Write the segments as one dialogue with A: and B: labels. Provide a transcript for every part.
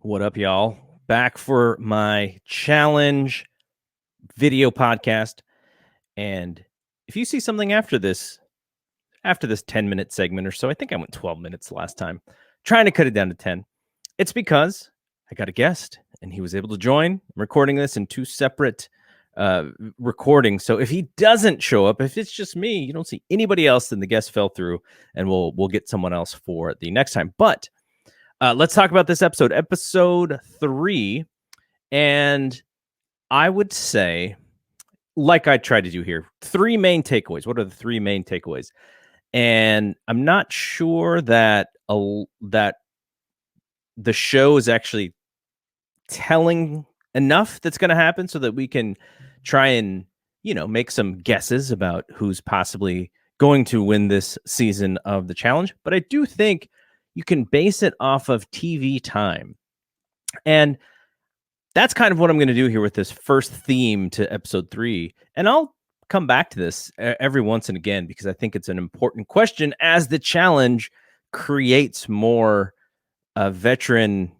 A: What up, y'all? Back for my challenge video podcast. And if you see something after this 10-minute segment or so, I think I went 12 minutes last time, trying to cut it down to 10. It's because I got a guest and he was able to join. I'm recording this in two separate recordings. So if he doesn't show up, if it's just me, you don't see anybody else, then the guest fell through and we'll get someone else for the next time. But let's talk about this episode 3. And I would say, like I tried to do here, 3 main takeaways. What are the 3 main takeaways? And I'm not sure that that the show is actually telling enough that's going to happen so that we can try and, make some guesses about who's possibly going to win this season of the challenge. But I do think you can base it off of TV time. And that's kind of what I'm going to do here with this first theme to episode 3. And I'll come back to this every once and again because I think it's an important question as the challenge creates more veteran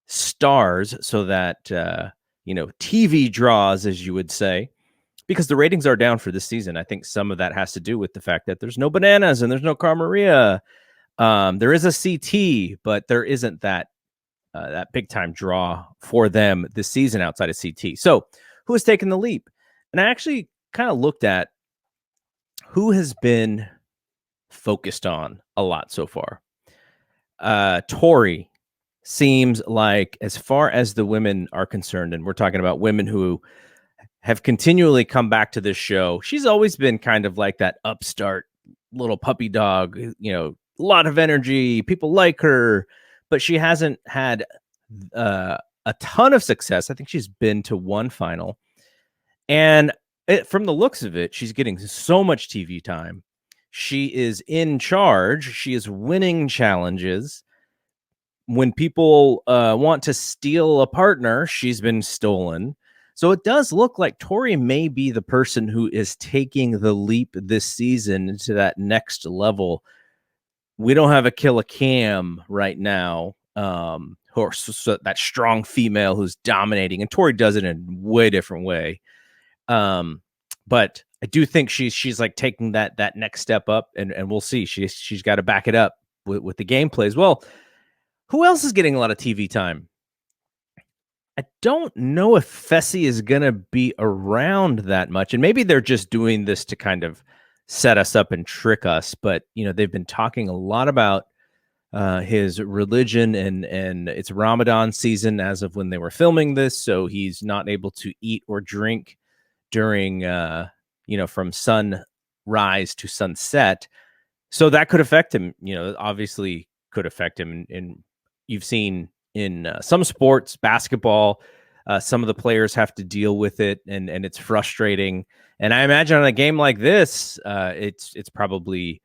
A: stars so that, TV draws, as you would say, because the ratings are down for this season. I think some of that has to do with the fact that there's no Bananas and there's no Cara Maria. There is a CT, but there isn't that big time draw for them this season outside of CT. So who has taken the leap? And I actually kind of looked at who has been focused on a lot so far. Tori seems like, as far as the women are concerned, and we're talking about women who have continually come back to this show, she's always been kind of like that upstart little puppy dog, a lot of energy. People like her, but she hasn't had a ton of success. I think she's been to one final. And from the looks of it, she's getting so much TV time. She is in charge. She is winning challenges. When people want to steal a partner, she's been stolen. So it does look like Tori may be the person who is taking the leap this season into that next level. We don't have a Kill a Cam right now, or so that strong female who's dominating, and Tori does it in a way different way. But I do think she's like taking that next step up, and we'll see. She's got to back it up with the gameplay as well. Who else is getting a lot of TV time? I don't know if Fessy is going to be around that much, and maybe they're just doing this to kind of set us up and trick us. But, they've been talking a lot about his religion, and it's Ramadan season as of when they were filming this. So he's not able to eat or drink during, from sunrise to sunset. So that could affect him, obviously could affect him. And you've seen in some sports, basketball, some of the players have to deal with it, and it's frustrating. And I imagine on a game like this, it's probably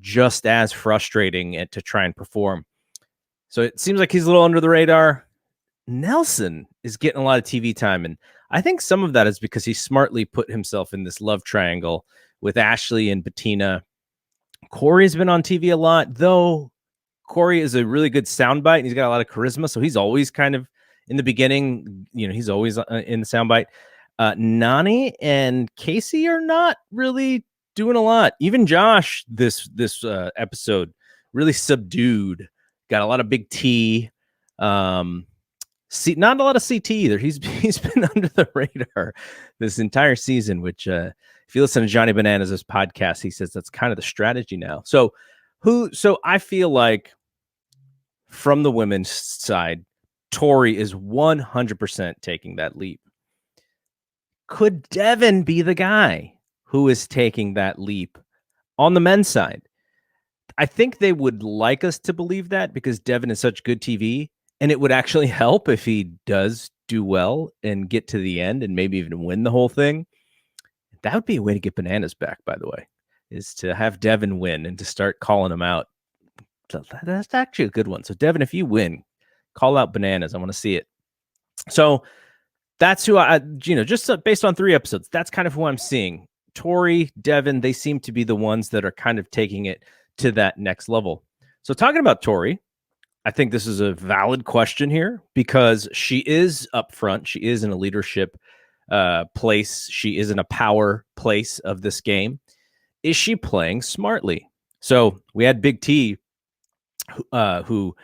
A: just as frustrating to try and perform. So it seems like he's a little under the radar. Nelson is getting a lot of TV time, and I think some of that is because he smartly put himself in this love triangle with Ashley and Bettina. Corey's been on TV a lot, though. Corey is a really good soundbite, and he's got a lot of charisma, so he's always kind of in the beginning. He's always in the soundbite. Nani and Casey are not really doing a lot. Even Josh, this episode, really subdued. Got a lot of big T. Not a lot of CT either. He's been under the radar this entire season, which if you listen to Johnny Bananas' podcast, he says that's kind of the strategy now. So I feel like from the women's side, Tori is 100% taking that leap. Could Devin be the guy who is taking that leap on the men's side? I think they would like us to believe that because Devin is such good TV, and it would actually help if he does do well and get to the end and maybe even win the whole thing. That would be a way to get Bananas back, by the way, is to have Devin win and to start calling him out. So that's actually a good one. So Devin, if you win, call out Bananas. I want to see it. So that's who just based on 3 episodes, that's kind of who I'm seeing. Tori, Devin, they seem to be the ones that are kind of taking it to that next level. So talking about Tori, I think this is a valid question here because she is up front. She is in a leadership place. She is in a power place of this game. Is she playing smartly? So we had Big T, who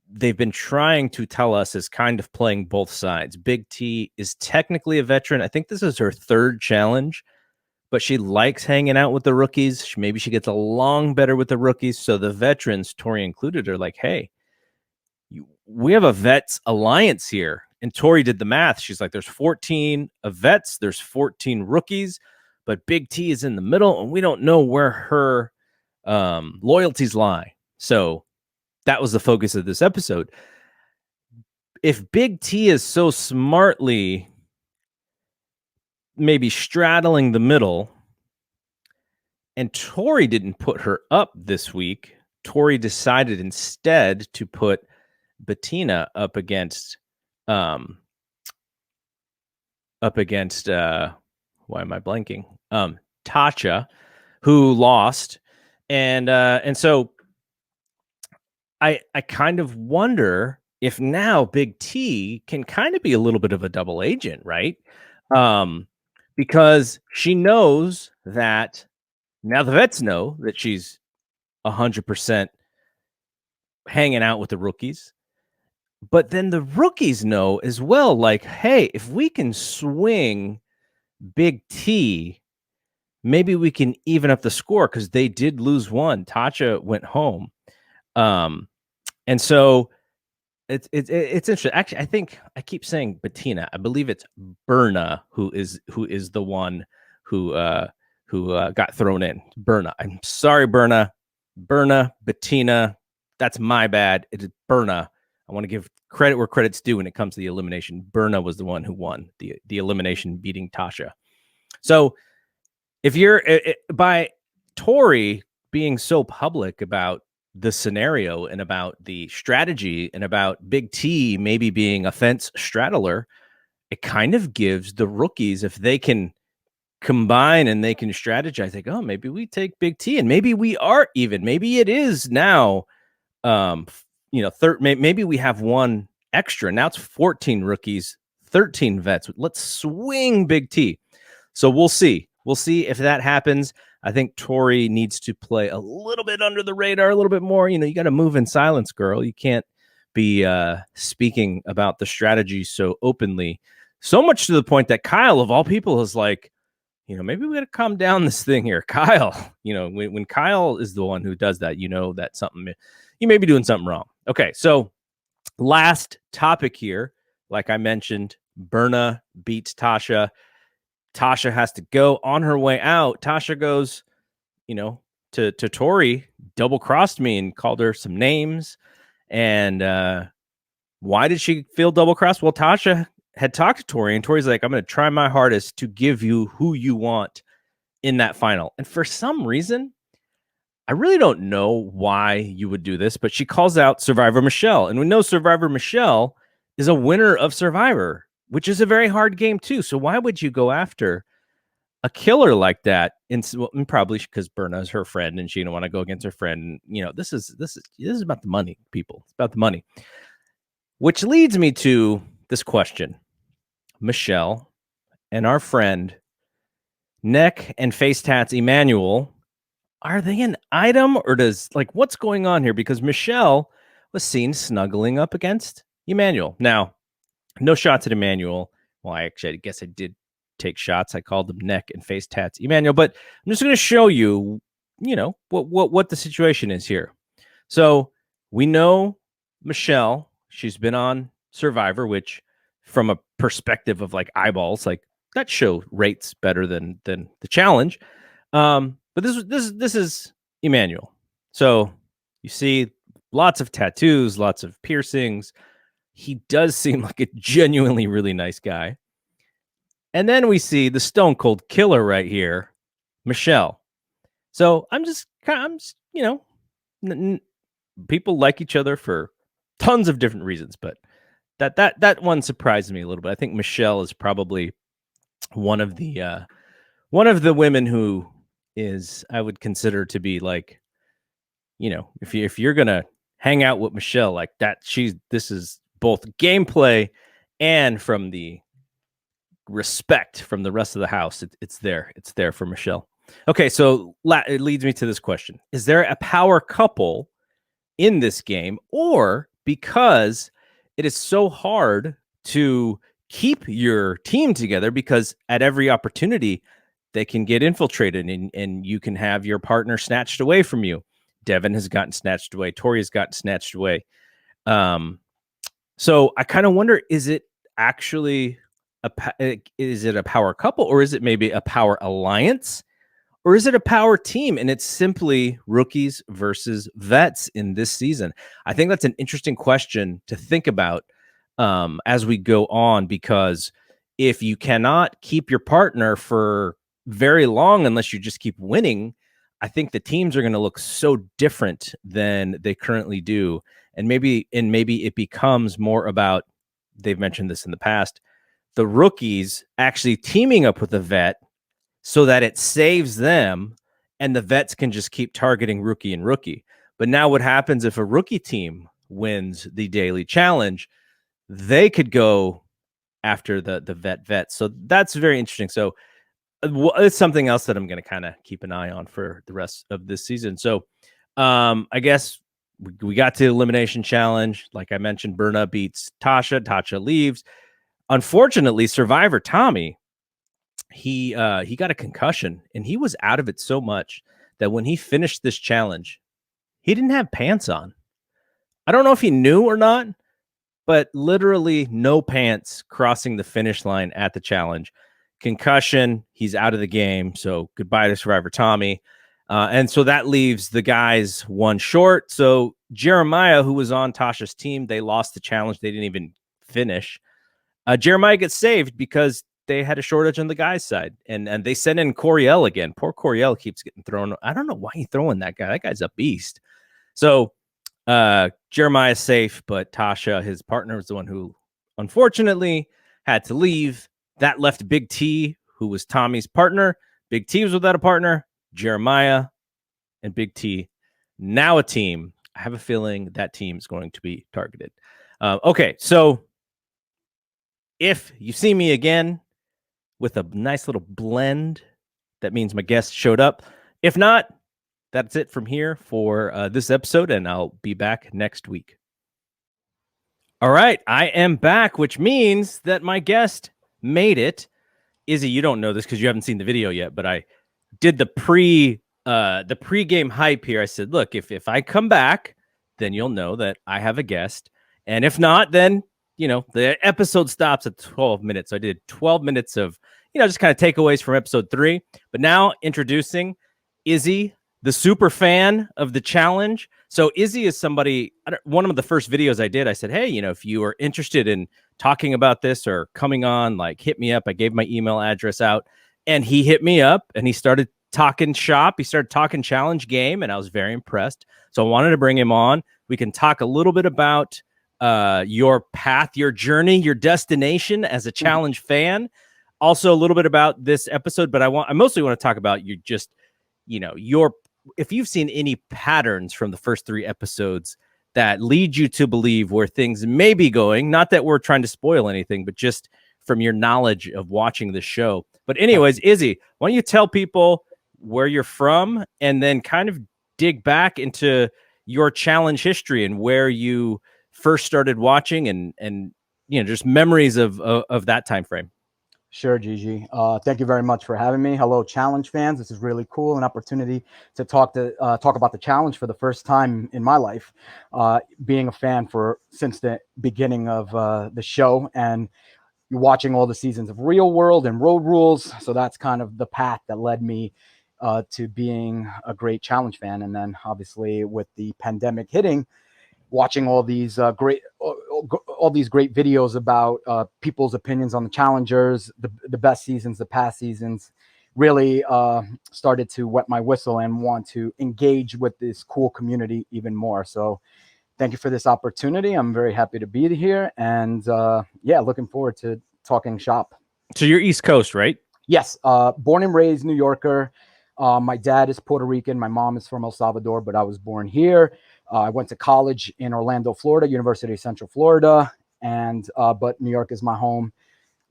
A: they've been trying to tell us is kind of playing both sides. Big T is technically a veteran. I think this is her third challenge, but she likes hanging out with the rookies. Maybe she gets along better with the rookies. So the veterans, Tori included, are like, hey, we have a vets alliance here. And Tori did the math. She's like, there's 14 vets, there's 14 rookies, but Big T is in the middle, and we don't know where her loyalties lie. So that was the focus of this episode. If Big T is so smartly maybe straddling the middle, and Tori didn't put her up this week, Tori decided instead to put Bettina up against why am I blanking? Tasha, who lost. And so I kind of wonder if now Big T can kind of be a little bit of a double agent, right? Because she knows that now the vets know that she's 100% hanging out with the rookies. But then the rookies know as well, like, hey, if we can swing Big T, maybe we can even up the score because they did lose one. Tasha went home. And so it's interesting. Actually, I think I keep saying Bettina. I believe it's Berna who is the one who got thrown in. Berna. I'm sorry, Berna. Bettina. That's my bad. It is Berna. I want to give credit where credit's due when it comes to the elimination. Berna was the one who won the elimination, beating Tasha. So if you're by Tori being so public about the scenario and about the strategy and about Big T maybe being a fence straddler, it kind of gives the rookies, if they can combine and they can strategize, like, oh, maybe we take Big T and maybe we are even. Maybe it is now, maybe we have one extra. Now it's 14 rookies, 13 vets. Let's swing Big T. So we'll see. We'll see if that happens. I think Tori needs to play a little bit under the radar, a little bit more. You got to move in silence, girl. You can't be speaking about the strategy so openly, so much to the point that Kyle, of all people, is like, maybe we got to calm down this thing here. Kyle, when Kyle is the one who does that, that something, you may be doing something wrong. Okay, so last topic here, like I mentioned, Berna beats Tasha. Tasha has to go. On her way out, Tasha goes, to Tori, double-crossed me and called her some names. And why did she feel double-crossed? Well, Tasha had talked to Tori, and Tori's like, I'm going to try my hardest to give you who you want in that final. And for some reason, I really don't know why you would do this, but she calls out Survivor Michelle. And we know Survivor Michelle is a winner of Survivor, which is a very hard game too. So why would you go after a killer like that? And probably because Berna is her friend and she didn't want to go against her friend. This is about the money, people. It's about the money. Which leads me to this question. Michelle and our friend Neck and Face Tats Emmanuel, are they an item, or what's going on here? Because Michelle was seen snuggling up against Emmanuel. Now, no shots at Emmanuel. Well, I guess I did take shots. I called them Neck and Face Tats Emmanuel, but I'm just going to show you, what the situation is here. So we know Michelle, she's been on Survivor, which from a perspective of eyeballs, that show rates better than the challenge. But this is Emmanuel. So you see lots of tattoos, lots of piercings. He does seem like a genuinely really nice guy. And then we see the stone cold killer right here, Michelle. So people like each other for tons of different reasons, but that one surprised me a little bit. I think Michelle is probably one of the women who is, I would consider to be if you're gonna hang out with Michelle like that. This is both gameplay and from the respect from the rest of the house. It's there for Michelle. Okay, so it leads me to this question. Is there a power couple in this game, or because it is so hard to keep your team together because at every opportunity they can get infiltrated and you can have your partner snatched away from you. Devin has gotten snatched away. Tori has gotten snatched away. So I kind of wonder, is it actually is it a power couple, or is it maybe a power alliance, or is it a power team and it's simply rookies versus vets in this season? I think that's an interesting question to think about as we go on, because if you cannot keep your partner for very long unless you just keep winning, I think the teams are going to look so different than they currently do. And maybe it becomes more about, they've mentioned this in the past, the rookies actually teaming up with a vet so that it saves them and the vets can just keep targeting rookie and rookie. But now what happens if a rookie team wins the daily challenge? They could go after the vet. So that's very interesting. So it's something else that I'm going to kind of keep an eye on for the rest of this season. So I guess we got to the elimination challenge. Like I mentioned, Berna beats Tasha. Tasha leaves. Unfortunately, Survivor Tommy, he got a concussion and he was out of it so much that when he finished this challenge, he didn't have pants on. I don't know if he knew or not, but literally no pants crossing the finish line at the challenge. Concussion, he's out of the game. So goodbye to Survivor Tommy. And so that leaves the guys one short. So Jeremiah, who was on Tasha's team, they lost the challenge. They didn't even finish. Jeremiah gets saved because they had a shortage on the guys' side. And they sent in Coriel again. Poor Coriel keeps getting thrown. I don't know why he's throwing that guy. That guy's a beast. So Jeremiah's safe, but Tasha, his partner, was the one who unfortunately had to leave. That left Big T, who was Tommy's partner. Big T was without a partner. Jeremiah and Big T, now a team. I have a feeling that team is going to be targeted. Okay, so if you see me again with a nice little blend, that means my guest showed up. If not, that's it from here for this episode, and I'll be back next week. All right, I am back, which means that my guest made it. Izzy, you don't know this because you haven't seen the video yet, but I did the pre-game hype here. I said, look, if I come back, then you'll know that I have a guest. And if not, then, the episode stops at 12 minutes. So I did 12 minutes of, just kind of takeaways from episode 3. But now introducing Izzy, the super fan of the challenge. So Izzy is somebody, one of the first videos I did, I said, hey, if you are interested in talking about this or coming on, like, hit me up. I gave my email address out and he hit me up and he started talking shop. He started talking challenge game and I was very impressed. So I wanted to bring him on. We can talk a little bit about your path, your journey, your destination as a challenge fan. Also a little bit about this episode, but I mostly want to talk about if you've seen any patterns from the first 3 episodes that lead you to believe where things may be going. Not that we're trying to spoil anything, but just from your knowledge of watching the show. But anyways, Izzy, why don't you tell people where you're from and then kind of dig back into your challenge history and where you first started watching and just memories of that time frame.
B: Sure, Gigi. Thank you very much for having me. Hello, challenge fans. This is really cool, an opportunity to talk about the challenge for the first time in my life. Being a fan since the beginning of the show, and you're watching all the seasons of Real World and Road Rules. So that's kind of the path that led me to being a great challenge fan. And then obviously with the pandemic hitting, watching all these great videos about people's opinions on the challengers, the best seasons, the past seasons, really started to wet my whistle and want to engage with this cool community even more. So thank you for this opportunity. I'm very happy to be here, and looking forward to talking shop.
A: So you're East Coast, right?
B: Yes, born and raised New Yorker. My dad is Puerto Rican. My mom is from El Salvador, but I was born here. I went to college in Orlando, Florida, University of Central Florida, and but New York is my home.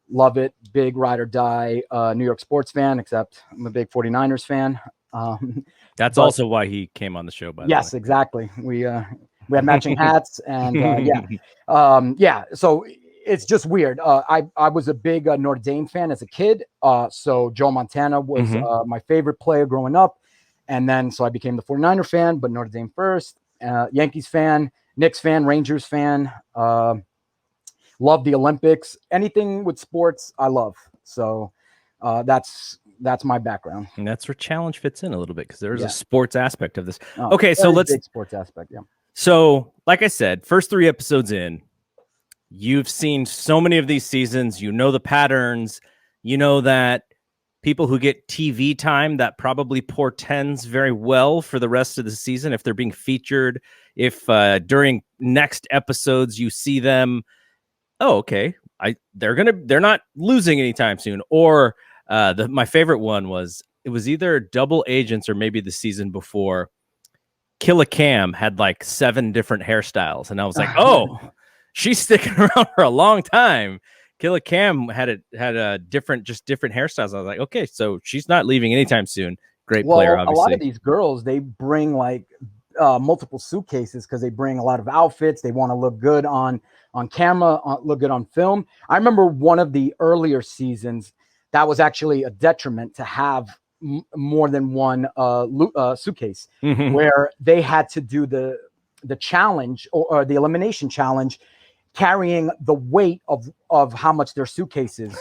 B: Love it. Big ride or die New York sports fan, except I'm a big 49ers fan.
A: That's
B: but
A: also why he came on the show, by the way.
B: yes, exactly. We have matching hats, and yeah. So it's just weird. I was a big Notre Dame fan as a kid. So Joe Montana was my favorite player growing up, and then so I became the 49er fan, but Notre Dame first. Yankees fan, Knicks fan, Rangers fan. Love the Olympics. Anything with sports, I love. So that's my background.
A: And that's where challenge fits in a little bit because there's a sports aspect of this.
B: Oh,
A: okay, so let's
B: big sports aspect. Yeah.
A: So, like I said, first 3 episodes in, you've seen so many of these seasons. You know the patterns. You know that people who get TV time, that probably portends very well for the rest of the season if they're being featured. If during next episodes you see them, oh, okay, they're not losing anytime soon. Or my favorite one was, it was either Double Agents or maybe the season before, Killa Cam had like 7 different hairstyles, and I was like, oh, she's sticking around for a long time. Killa Cam had a different hairstyles. I was like, okay, so she's not leaving anytime soon. Great player, obviously.
B: A lot of these girls, they bring like multiple suitcases because they bring a lot of outfits. They want to look good on camera, look good on film. I remember one of the earlier seasons that was actually a detriment to have more than one suitcase, where they had to do the challenge or the elimination challenge, carrying the weight of how much their suitcases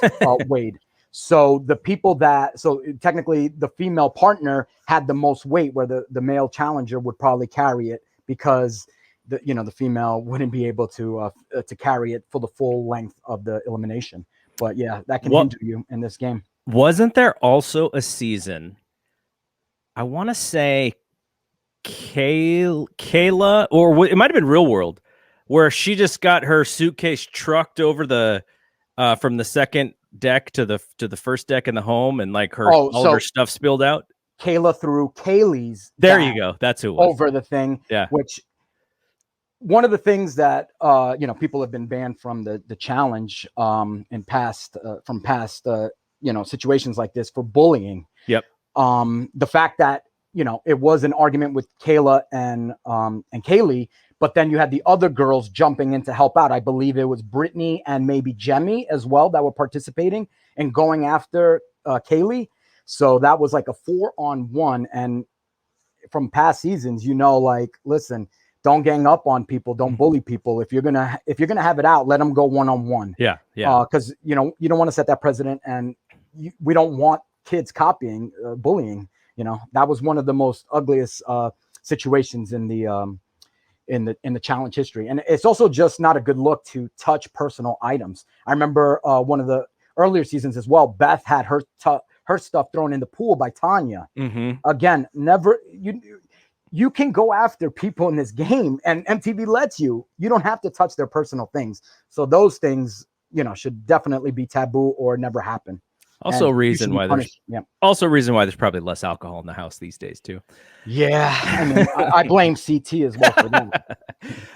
B: weighed. So the people so technically the female partner had the most weight, where the male challenger would probably carry it because the female wouldn't be able to carry it for the full length of the elimination. But yeah, that can hinder you in this game.
A: Wasn't there also a season, I want to say Kayla, or it might have been Real World, where she just got her suitcase trucked over the from the second deck to the first deck in the home, and like all of her stuff spilled out?
B: Kayla threw Kaylee's
A: there you go, that's who it was,
B: over the thing.
A: Yeah.
B: Which one of the things that people have been banned from the challenge in past situations like this for bullying.
A: Yep.
B: The fact that it was an argument with Kayla and Kaylee, but then you had the other girls jumping in to help out. I believe it was Brittany and maybe Jemmy as well that were participating and going after Kaylee. So that was like a 4-on-1. And from past seasons, like, listen, don't gang up on people, don't bully people. If you're gonna have it out, let them go 1-on-1.
A: Yeah.
B: Because you don't want to set that precedent, and we don't want kids copying bullying. That was one of the most ugliest situations in the challenge history. And it's also just not a good look to touch personal items. I remember one of the earlier seasons as well, Beth had her stuff thrown in the pool by Tanya. Again, never, you can go after people in this game, and MTV lets you. You don't have to touch their personal things. So those things, should definitely be taboo or never happen.
A: Also, reason why there's probably less alcohol in the house these days too.
B: Yeah, I mean, I blame CT as well for that.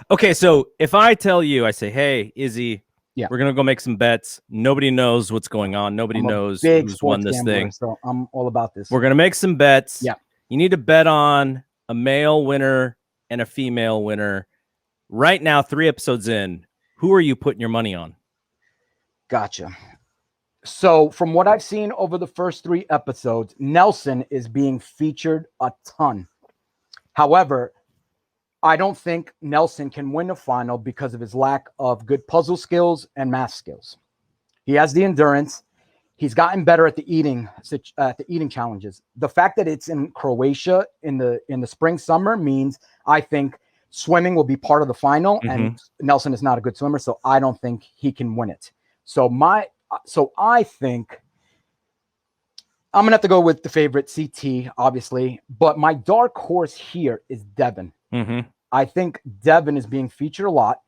A: Okay, so if I tell you, I say, hey, Izzy, we're gonna go make some bets. Nobody knows what's going on. Nobody knows who's won this thing.
B: So I'm all about this.
A: We're gonna make some bets.
B: Yeah,
A: you need to bet on a male winner and a female winner. Right now, 3 episodes in, who are you putting your money on?
B: Gotcha. So from what I've seen over the first 3 episodes, Nelson is being featured a ton. However, I don't think Nelson can win the final because of his lack of good puzzle skills and math skills. He has the endurance. He's gotten better at the eating challenges. The fact that it's in Croatia in the spring summer means I think swimming will be part of the final, and Nelson is not a good swimmer, so I don't think he can win it. So I think I'm going to have to go with the favorite, CT, obviously. But my dark horse here is Devin. I think Devin is being featured a lot.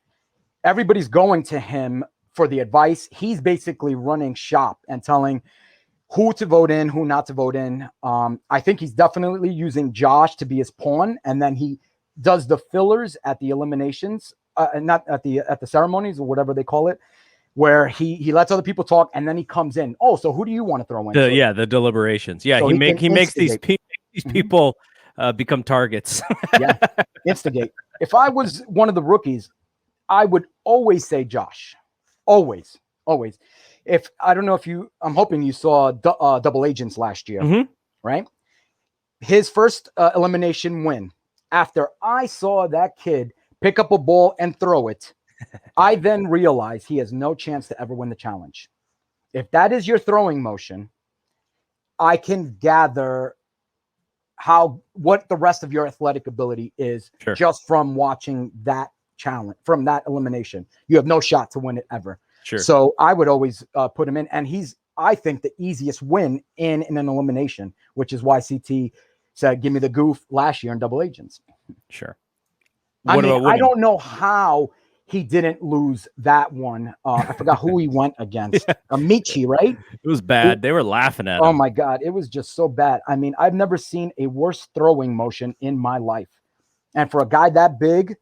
B: Everybody's going to him for the advice. He's basically running shop and telling who to vote in, who not to vote in. I think he's definitely using Josh to be his pawn, and then he does the fillers at the eliminations, not at the ceremonies or whatever they call it, where he lets other people talk and then he comes in. Oh, so who do you want to throw in?
A: The deliberations. Yeah,
B: So
A: he
B: can
A: makes these
B: instigate.
A: people become targets.
B: Yeah, instigate. If I was one of the rookies, I would always say Josh. Always. If I don't know if I'm hoping you saw Double Agents last year, right? His first elimination win. After I saw that kid pick up a ball and throw it, I then realized he has no chance to ever win the challenge. If that is your throwing motion, I can gather what the rest of your athletic ability is just from watching that challenge, from that elimination. You have no shot to win it ever.
A: Sure.
B: So I would always put him in, and he's, I think, the easiest win in an elimination, which is why CT said, "Give me the goof" last year in Double Agents.
A: Sure.
B: I don't know how he didn't lose that one. I forgot who he went against. Michi, right?
A: It was bad. They were laughing at him.
B: Oh my God. It was just so bad. I mean, I've never seen a worse throwing motion in my life. And for a guy that big,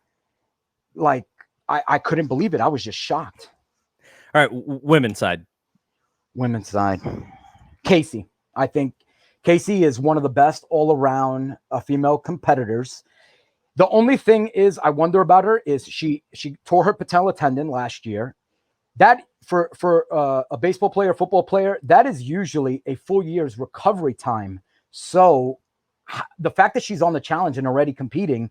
B: like, I couldn't believe it. I was just shocked.
A: All right. Women's side.
B: Casey. I think Casey is one of the best all around female competitors. The only thing is I wonder about her is she tore her patella tendon last year. That for a baseball player, football player, that is usually a full year's recovery time. So the fact that she's on the challenge and already competing,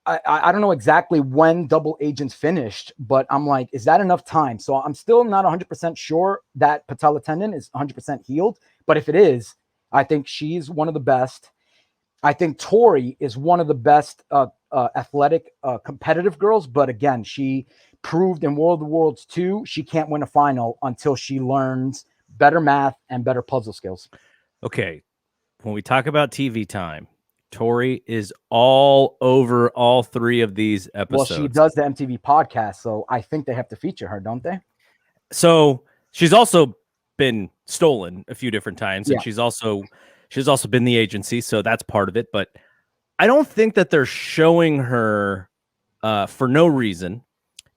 B: I don't know exactly when Double Agents finished, but I'm like, is that enough time? So I'm still not 100% sure that patella tendon is 100% healed. But if it is, I think she's one of the best. I think Tori is one of the best athletic, competitive girls. But again, she proved in World of Worlds 2, she can't win a final until she learns better math and better puzzle skills.
A: Okay. When we talk about TV time, Tori is all over all 3 of these episodes.
B: Well, she does the MTV podcast, so I think they have to feature her, don't they?
A: So she's also been stolen a few different times, and she's also been the agency, so that's part of it. But I don't think that they're showing her for no reason.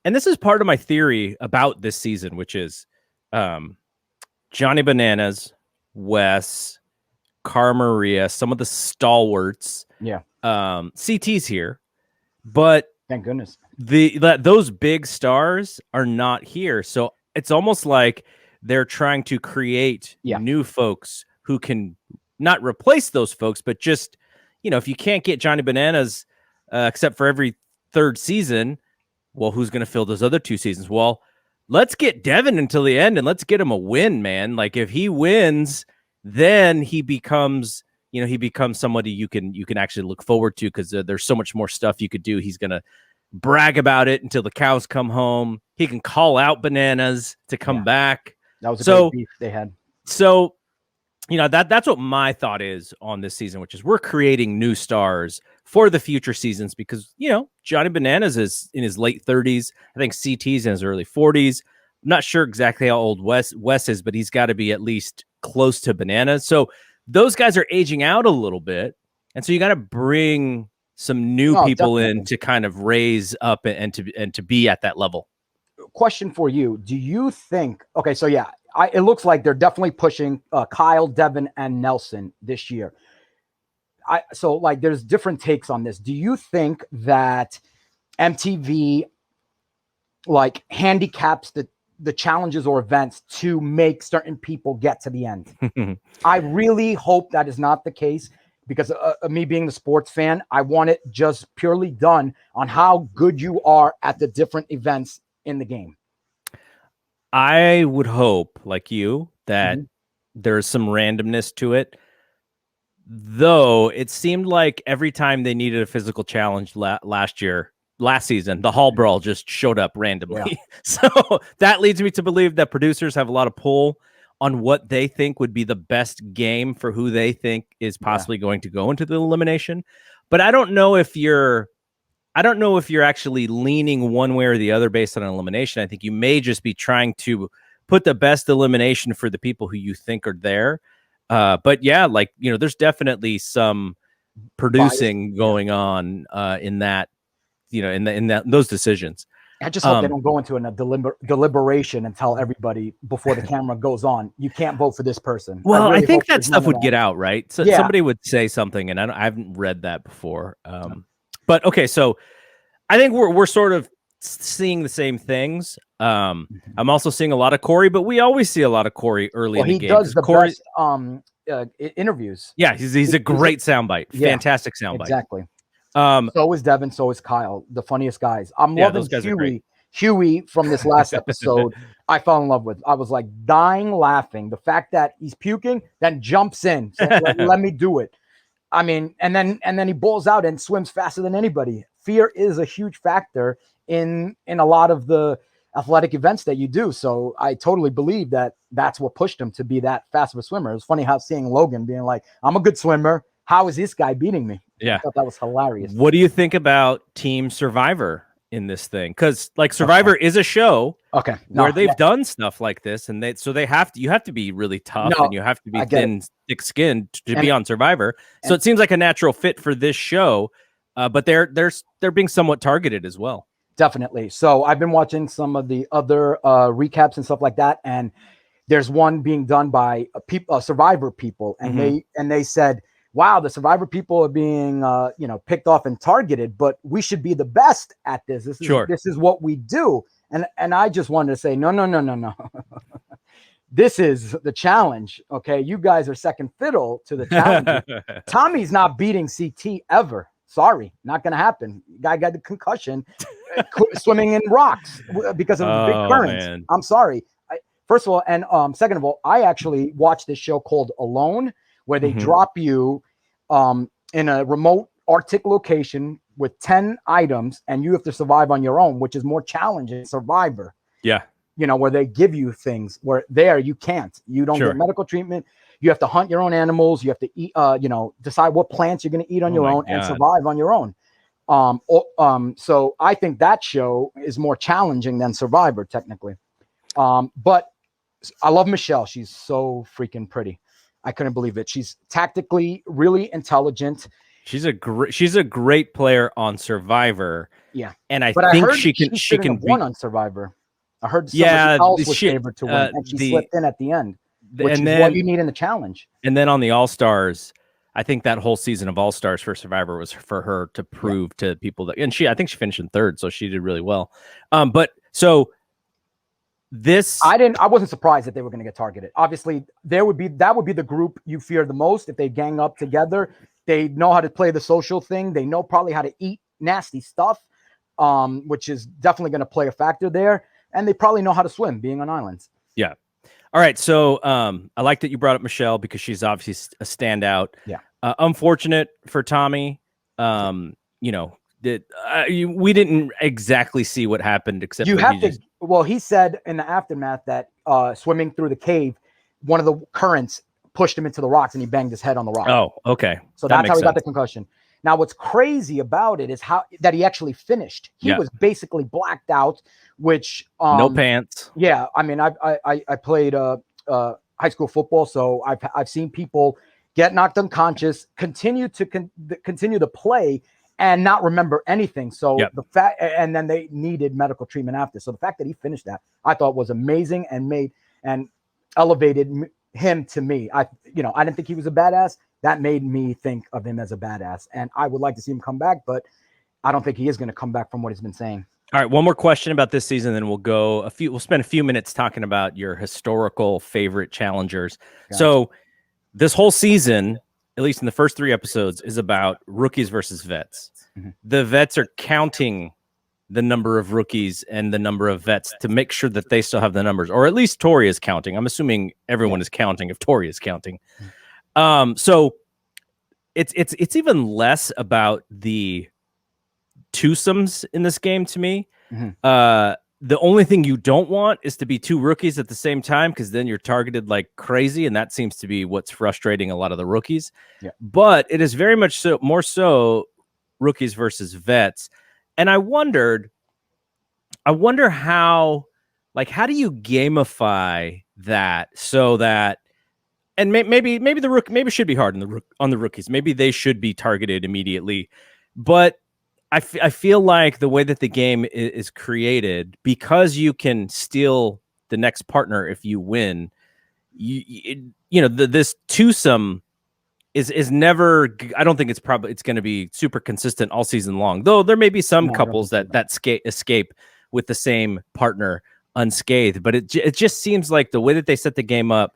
A: And this is part of my theory about this season, which is Johnny Bananas, Wes, Cara Maria, some of the stalwarts.
B: Yeah.
A: CT's here, but
B: thank goodness
A: those big stars are not here. So it's almost like they're trying to create new folks who can not replace those folks, but just, if you can't get Johnny Bananas, except for every 3rd season, well, who's going to fill those other 2 seasons? Well, let's get Devin until the end and let's get him a win, man. Like if he wins, then he becomes somebody you can actually look forward to, because there's so much more stuff you could do. He's going to brag about it until the cows come home. He can call out Bananas to come back.
B: That was a great beef they had.
A: So, that's what my thought is on this season, which is we're creating new stars for the future seasons because, Johnny Bananas is in his late 30s. I think CT's in his early 40s. I'm not sure exactly how old Wes is, but he's got to be at least close to Bananas. So those guys are aging out a little bit. And so you got to bring some new people in to kind of raise up and to be at that level.
B: Question for you. Do you think, okay, so it looks like they're definitely pushing Kyle, Devin, and Nelson this year. There's different takes on this. Do you think that MTV handicaps the challenges or events to make certain people get to the end? I really hope that is not the case, because me being the sports fan, I want it just purely done on how good you are at the different events in the game.
A: I would hope, like you, that there's some randomness to it. Though it seemed like every time they needed a physical challenge last season, the Hall Brawl just showed up randomly. Yeah. So that leads me to believe that producers have a lot of pull on what they think would be the best game for who they think is possibly going to go into the elimination. But I don't know if you're actually leaning one way or the other based on an elimination. I think you may just be trying to put the best elimination for the people who you think are there. But yeah, like, you know, there's definitely some producing going on in that, you know, in those decisions.
B: I just hope they don't go into a deliberation and tell everybody before the camera goes on, you can't vote for this person.
A: Well,
B: really
A: I think that stuff would get out, right? So
B: Yeah.
A: somebody would say something, and I haven't read that before. But okay, so I think we're sort of seeing the same things. I'm also seeing a lot of Corey, but we always see a lot of Corey early in the game.
B: He does the
A: Corey,
B: best interviews.
A: Yeah, he's a great soundbite. Fantastic soundbite.
B: Exactly. So is Devin, so is Kyle, the funniest guys. I'm loving Huey from this last episode. I fell in love with. I was like dying laughing. The fact that he's puking, then jumps in, saying, let me do it. I mean, and then he balls out and swims faster than anybody. Fear is a huge factor in a lot of the athletic events that you do. So I totally believe that that's what pushed him to be that fast of a swimmer. It was funny how seeing Logan being like, I'm a good swimmer. How is this guy beating me?
A: Yeah.
B: I thought that was hilarious.
A: What do you think about Team Survivor in this thing? Because like Survivor is a show where they've done stuff like this, and you have to be really tough and you have to be thin, thick-skinned to be on Survivor. So it seems like a natural fit for this show, but they're being somewhat targeted as well.
B: Definitely. So I've been watching some of the other recaps and stuff like that, and there's one being done by Survivor people, and they said, wow, the Survivor people are being, picked off and targeted, but we should be the best at this. This is what we do. And I just wanted to say, no. This is the challenge. Okay. You guys are second fiddle to the challenge. Tommy's not beating CT ever. Sorry. Not going to happen. Guy got the concussion swimming in rocks because of the big currents. Man. I'm sorry. First of all, and second of all, I actually watched this show called Alone, where they drop you in a remote Arctic location with 10 items, and you have to survive on your own, which is more challenging than Survivor.
A: Yeah.
B: You know, where they give you things where there you can't. You don't get medical treatment. You have to hunt your own animals. You have to eat, decide what plants you're going to eat on your own and survive on your own. So I think that show is more challenging than Survivor, technically. But I love Michelle. She's so freaking pretty. I couldn't believe it. She's tactically really intelligent.
A: She's a great player on Survivor.
B: Yeah,
A: and I think she can
B: won on Survivor. I heard somebody else was favored to win, and she slipped in at the end, which is what you need in the challenge.
A: And then on the All Stars, I think that whole season of All Stars for Survivor was for her to prove to people that, and I think she finished in third, so she did really well. But so.
B: I wasn't surprised that they were going to get targeted. Obviously, that would be the group you fear the most if they gang up together. They know how to play the social thing. They know probably how to eat nasty stuff, which is definitely going to play a factor there. And they probably know how to swim, being on islands.
A: Yeah. All right. So I like that you brought up Michelle because she's obviously a standout.
B: Yeah.
A: Unfortunate for Tommy. We didn't exactly see what happened, except
B: well, he said in the aftermath that swimming through the cave, one of the currents pushed him into the rocks and he banged his head on the rock.
A: Oh, okay.
B: So that's how he got the concussion. Now, what's crazy about it is that he actually finished. He was basically blacked out, which
A: no pants.
B: Yeah, I mean, I played high school football, so I've seen people get knocked unconscious, continue to play, and not remember anything. So the fact, and then they needed medical treatment after. So the fact that he finished that, I thought was amazing and elevated him to me. I didn't think he was a badass. That made me think of him as a badass. And I would like to see him come back, but I don't think he is going to come back from what he's been saying.
A: All right. One more question about this season, then we'll spend a few minutes talking about your historical favorite challengers. Gotcha. So this whole season, at least in the first 3 episodes, is about rookies versus vets. Mm-hmm. The vets are counting the number of rookies and the number of vets to make sure that they still have the numbers, or at least Tori is counting. I'm assuming everyone is counting if Tori is counting. So it's even less about the twosomes in this game to me. Mm-hmm. The only thing you don't want is to be 2 rookies at the same time, because then you're targeted like crazy, and that seems to be what's frustrating a lot of the rookies. Yeah. But it is very much more so rookies versus vets. And I wonder how Like, how do you gamify that so that, and maybe the rook, maybe it should be hard on the rookies. Maybe they should be targeted immediately, but I feel like the way that the game is created, because you can steal the next partner if you win, this twosome is never, I don't think it's going to be super consistent all season long, though there may be some couples that escape with the same partner unscathed, but it just seems like the way that they set the game up,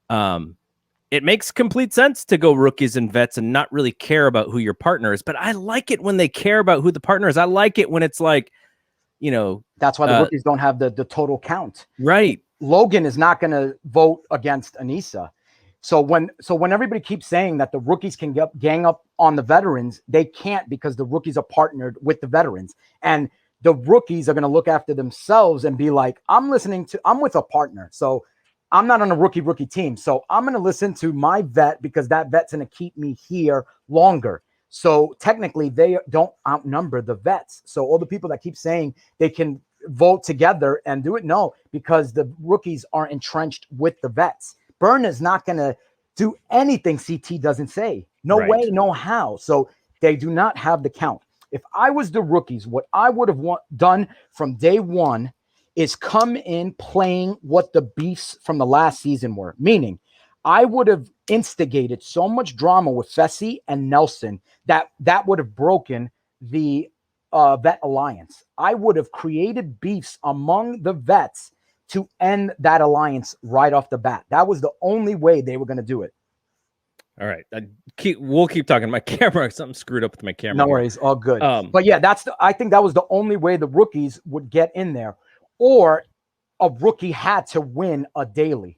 A: it makes complete sense to go rookies and vets and not really care about who your partner is. But I like it when they care about who the partner is. I like it when it's like,
B: that's why the rookies don't have the total count.
A: Right.
B: Logan is not going to vote against Anissa. So when everybody keeps saying that the rookies can gang up on the veterans, they can't, because the rookies are partnered with the veterans, and the rookies are going to look after themselves and be like, I'm with a partner. So I'm not on a rookie team. So I'm going to listen to my vet, because that vet's going to keep me here longer. So technically they don't outnumber the vets. So all the people that keep saying they can vote together and do it, no, because the rookies are entrenched with the vets. Burn is not going to do anything CT doesn't say. No way, no how. So they do not have the count. If I was the rookies, what I would have done from day one is come in playing what the beefs from the last season were. Meaning, I would have instigated so much drama with Fessy and Nelson that would have broken the vet alliance. I would have created beefs among the vets to end that alliance right off the bat. That was the only way they were going to do it.
A: All right. We'll keep talking. My camera, something screwed up with my camera.
B: No worries. All good. But yeah, I think that was the only way the rookies would get in there, or a rookie had to win a daily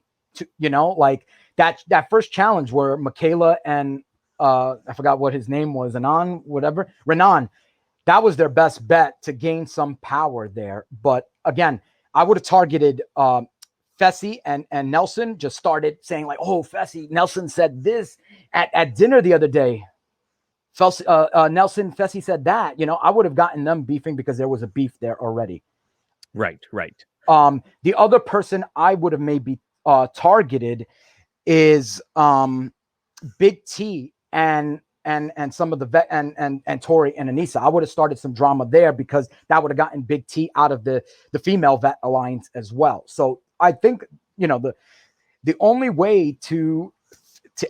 B: like that first challenge where Michaela and I forgot what his name was, Renan, that was their best bet to gain some power there. But again, I would have targeted Fessy and Nelson. Just started saying like, oh, Fessy, Nelson said this at dinner the other day. Nelson, Fessy said that. I would have gotten them beefing because there was a beef there already.
A: Right.
B: The other person I would have maybe targeted is Big T and some of the vet and Tori and Anissa. I would have started some drama there, because that would have gotten Big T out of the female vet alliance as well. So I think the only way to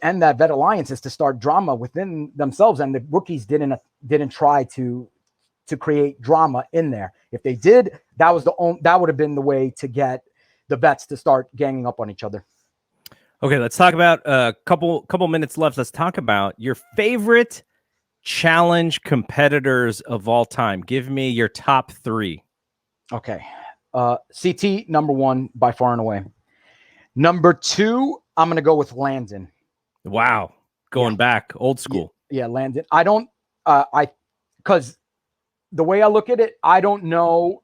B: end that vet alliance is to start drama within themselves, and the rookies didn't try to create drama in there. If they did, that would have been the way to get the vets to start ganging up on each other.
A: Okay, let's talk about a couple minutes left. Let's talk about your favorite challenge competitors of all time. Give me your top 3.
B: Okay. CT, number 1 by far and away. Number 2, I'm going to go with Landon.
A: Wow. Going back, old school.
B: Yeah, Landon. I don't, because the way I look at it, I don't know.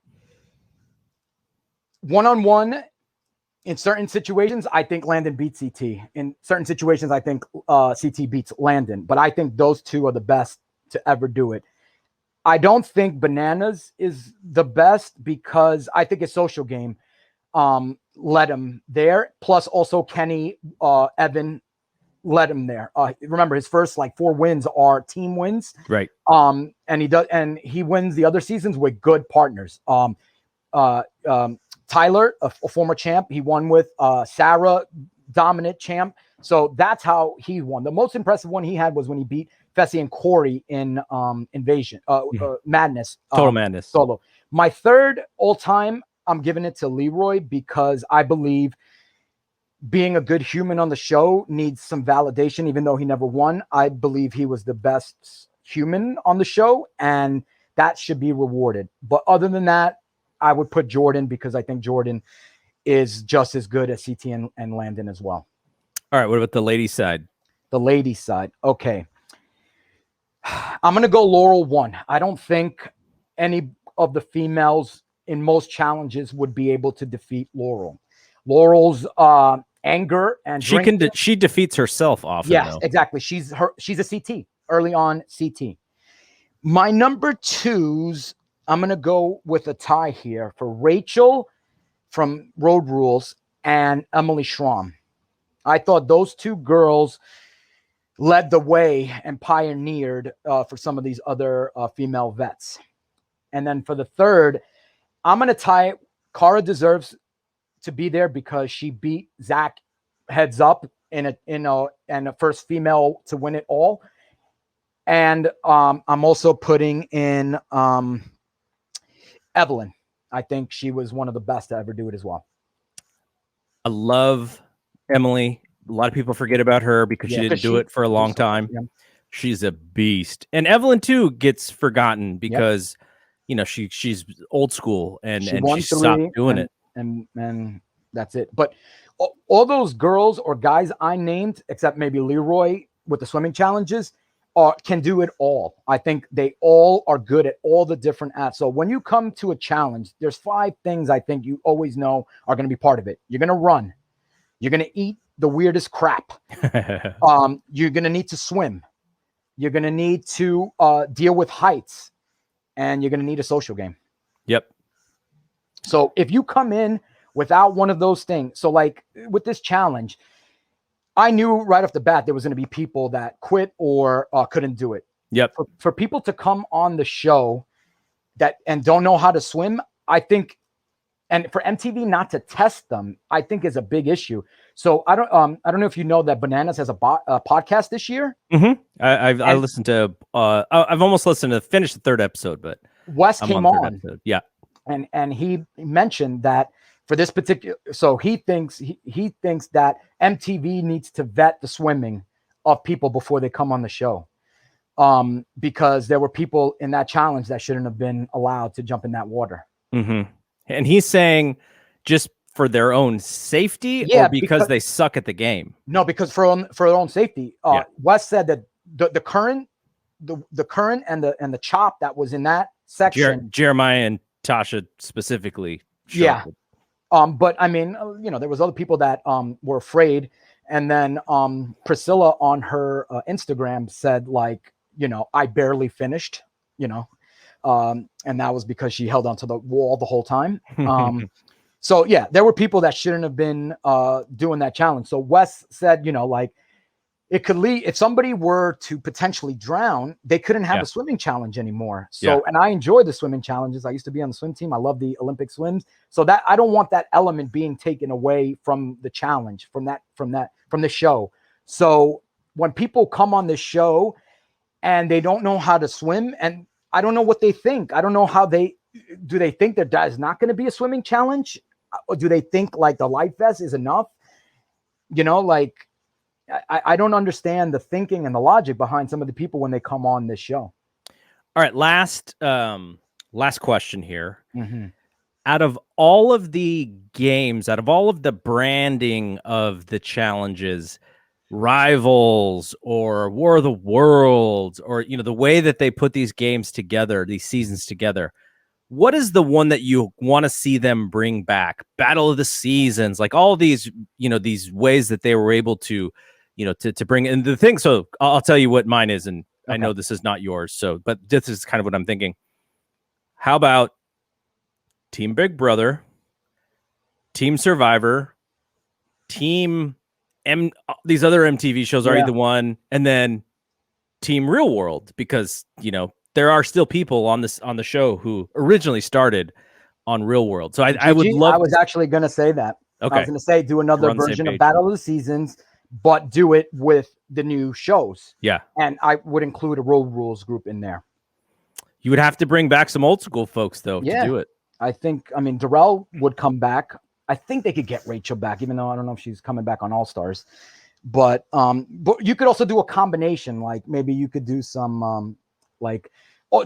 B: One-on-one, in certain situations, I think Landon beats CT. In certain situations, I think CT beats Landon. But I think those two are the best to ever do it. I don't think Bananas is the best, because I think his social game led him there. Plus, also Kenny, Evan led him there. Remember, his first 4 wins are team wins.
A: Right.
B: And he wins the other seasons with good partners. Tyler, a former champ, he won with Sarah, dominant champ. So that's how he won. The most impressive one he had was when he beat Fessy and Corey in Invasion, Madness.
A: Total Madness.
B: Solo. My third all time, I'm giving it to Leroy, because I believe being a good human on the show needs some validation, even though he never won. I believe he was the best human on the show, and that should be rewarded. But other than that, I would put Jordan, because I think Jordan is just as good as CT and Landon as well.
A: All right. What about the ladies' side?
B: The ladies' side. Okay. I'm going to go Laurel 1. I don't think any of the females in most challenges would be able to defeat Laurel. Laurel's anger and
A: she defeats herself often.
B: Yes,
A: though.
B: Exactly. She's a CT, early on CT. My number 2s, I'm going to go with a tie here for Rachel, from Road Rules and Emily Schramm. I thought those two girls led the way and pioneered for some of these other female vets. And then for the third, I'm going to tie it. Cara deserves to be there because she beat Zach heads up in the first female to win it all. And I'm also putting in Evelyn. I think she was one of the best to ever do it as well.
A: I love Emily. A lot of people forget about her because she didn't do it for a long time. Yeah. She's a beast. And Evelyn too gets forgotten because she's old school and she stopped doing it.
B: And that's it. But all those girls or guys I named, except maybe Leroy with the swimming challenges, can do it all. I think they all are good at all the different apps. So when you come to a challenge, there's 5 things I think you always know are going to be part of it. You're going to run. You're going to eat the weirdest crap. You're going to need to swim. You're going to need to deal with heights. And you're going to need a social game.
A: Yep.
B: So if you come in without one of those things, so like with this challenge, I knew right off the bat there was going to be people that quit or couldn't do it.
A: Yep.
B: For people to come on the show and don't know how to swim, I think, and for MTV not to test them, I think is a big issue. So I don't know if you know that Bananas has a podcast this year.
A: Mm-hmm. I listened to. I've almost listened to finish the 3rd episode, but
B: Wes came on.
A: Yeah,
B: and he mentioned that. For this particular, so he thinks that MTV needs to vet the swimming of people before they come on the show, because there were people in that challenge that shouldn't have been allowed to jump in that water.
A: Mm-hmm. And he's saying just for their own safety, or because they suck at the game.
B: No, because for their own safety. Wes said that the current and the chop that was in that section,
A: Jeremiah and Tasha specifically.
B: Yeah. But I mean, there was other people that were afraid. And then Priscilla on her Instagram said, like, I barely finished, and that was because she held onto the wall the whole time. So, yeah, there were people that shouldn't have been doing that challenge. So Wes said, like, it could lead, if somebody were to potentially drown, they couldn't have a swimming challenge anymore. So, and I enjoy the swimming challenges. I used to be on the swim team. I love the Olympic swims. So that I don't want that element being taken away from the challenge, from the show. So when people come on the show and they don't know how to swim, and I don't know what they think. I don't know how do they think that is not going to be a swimming challenge? Or do they think like the life vest is enough? Like, I don't understand the thinking and the logic behind some of the people when they come on this show.
A: All right. Last question here.
B: Mm-hmm.
A: Out of all of the games, out of all of the branding of the challenges, Rivals or War of the Worlds, or, the way that they put these games together, these seasons together, what is the one that you want to see them bring back? Battle of the Seasons, like all these, these ways that they were able to, to bring in the thing. So I'll tell you what mine is. And okay. I know this is not yours. But this is kind of what I'm thinking. How about Team Big Brother, Team Survivor, these other MTV shows are either one, and then Team Real World, because, there are still people on the show who originally started on Real World. So I would love.
B: I was actually going to say that.
A: Okay.
B: I was going to say do another version of Battle of the Seasons, but do it with the new shows.
A: Yeah.
B: And I would include a Road Rules group in there.
A: You would have to bring back some old school folks, though, to do it.
B: I mean, Darrell would come back. I think they could get Rachel back, even though I don't know if she's coming back on All Stars. But you could also do a combination. Like maybe you could do some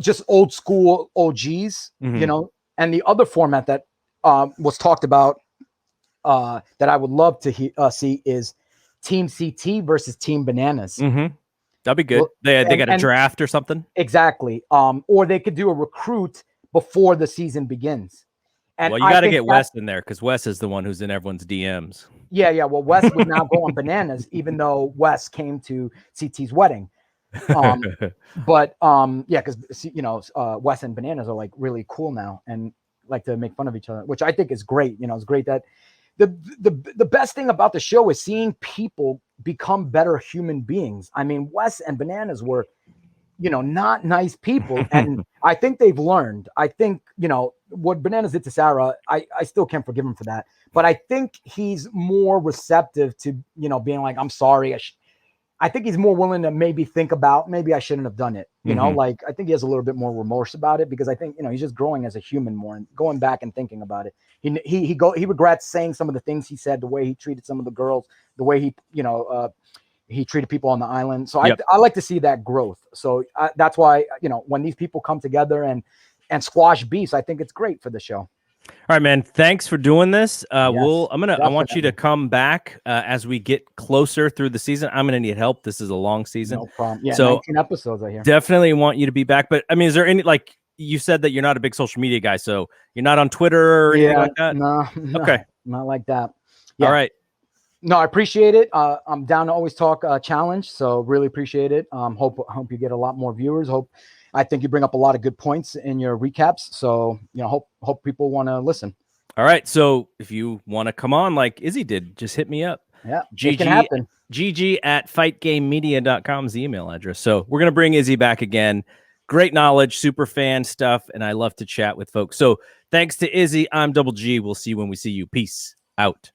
B: just old school OGs, And the other format that was talked about that I would love to see is Team CT versus Team Bananas.
A: Mm-hmm. That'd be good. Well, they got a draft or something.
B: Exactly. Or they could do a recruit before the season begins. And
A: you got to get Wes in there, because Wes is the one who's in everyone's DMs.
B: Yeah. Well, Wes would now go on Bananas, even though Wes came to CT's wedding. Because Wes and Bananas are like really cool now, and like to make fun of each other, which I think is great. You know, it's great that the best thing about the show is seeing people become better human beings. I mean, Wes and Bananas were, you know, not nice people, and I think they've learned. I think, you know, what Bananas did to Sarah, I still can't forgive him for that, but I think he's more receptive to, you know, being like, I'm sorry. I think he's more willing to maybe think about, maybe I shouldn't have done it. You know, like, I think he has a little bit more remorse about it, because I think, you know, he's just growing as a human more and going back and thinking about it. He regrets saying some of the things he said, the way he treated some of the girls, the way he, you know, he treated people on the island. So I like to see that growth. So that's why, you know, when these people come together and squash beasts, I think it's great for the show.
A: All right, man. Thanks for doing this.
B: Yes,
A: I want you to come back as we get closer through the season. I'm gonna need help. This is a long season.
B: No problem. Yeah,
A: so
B: 19 episodes, I hear.
A: Definitely want you to be back. But I mean, is there any, like you said that you're not a big social media guy, so you're not on Twitter or anything like that?
B: No,
A: okay,
B: not like that. Yeah.
A: All right.
B: No, I appreciate it. I'm down to always talk challenge, so really appreciate it. Hope you get a lot more viewers. I think you bring up a lot of good points in your recaps, so, you know, hope people want to listen.
A: All right, so if you want to come on like Izzy did, just hit me up.
B: Yeah, it can happen.
A: GG@fightgamemedia.com is the email address. So we're gonna bring Izzy back again. Great knowledge, super fan stuff, and I love to chat with folks. So thanks to Izzy. I'm Double G. We'll see you when we see you. Peace out.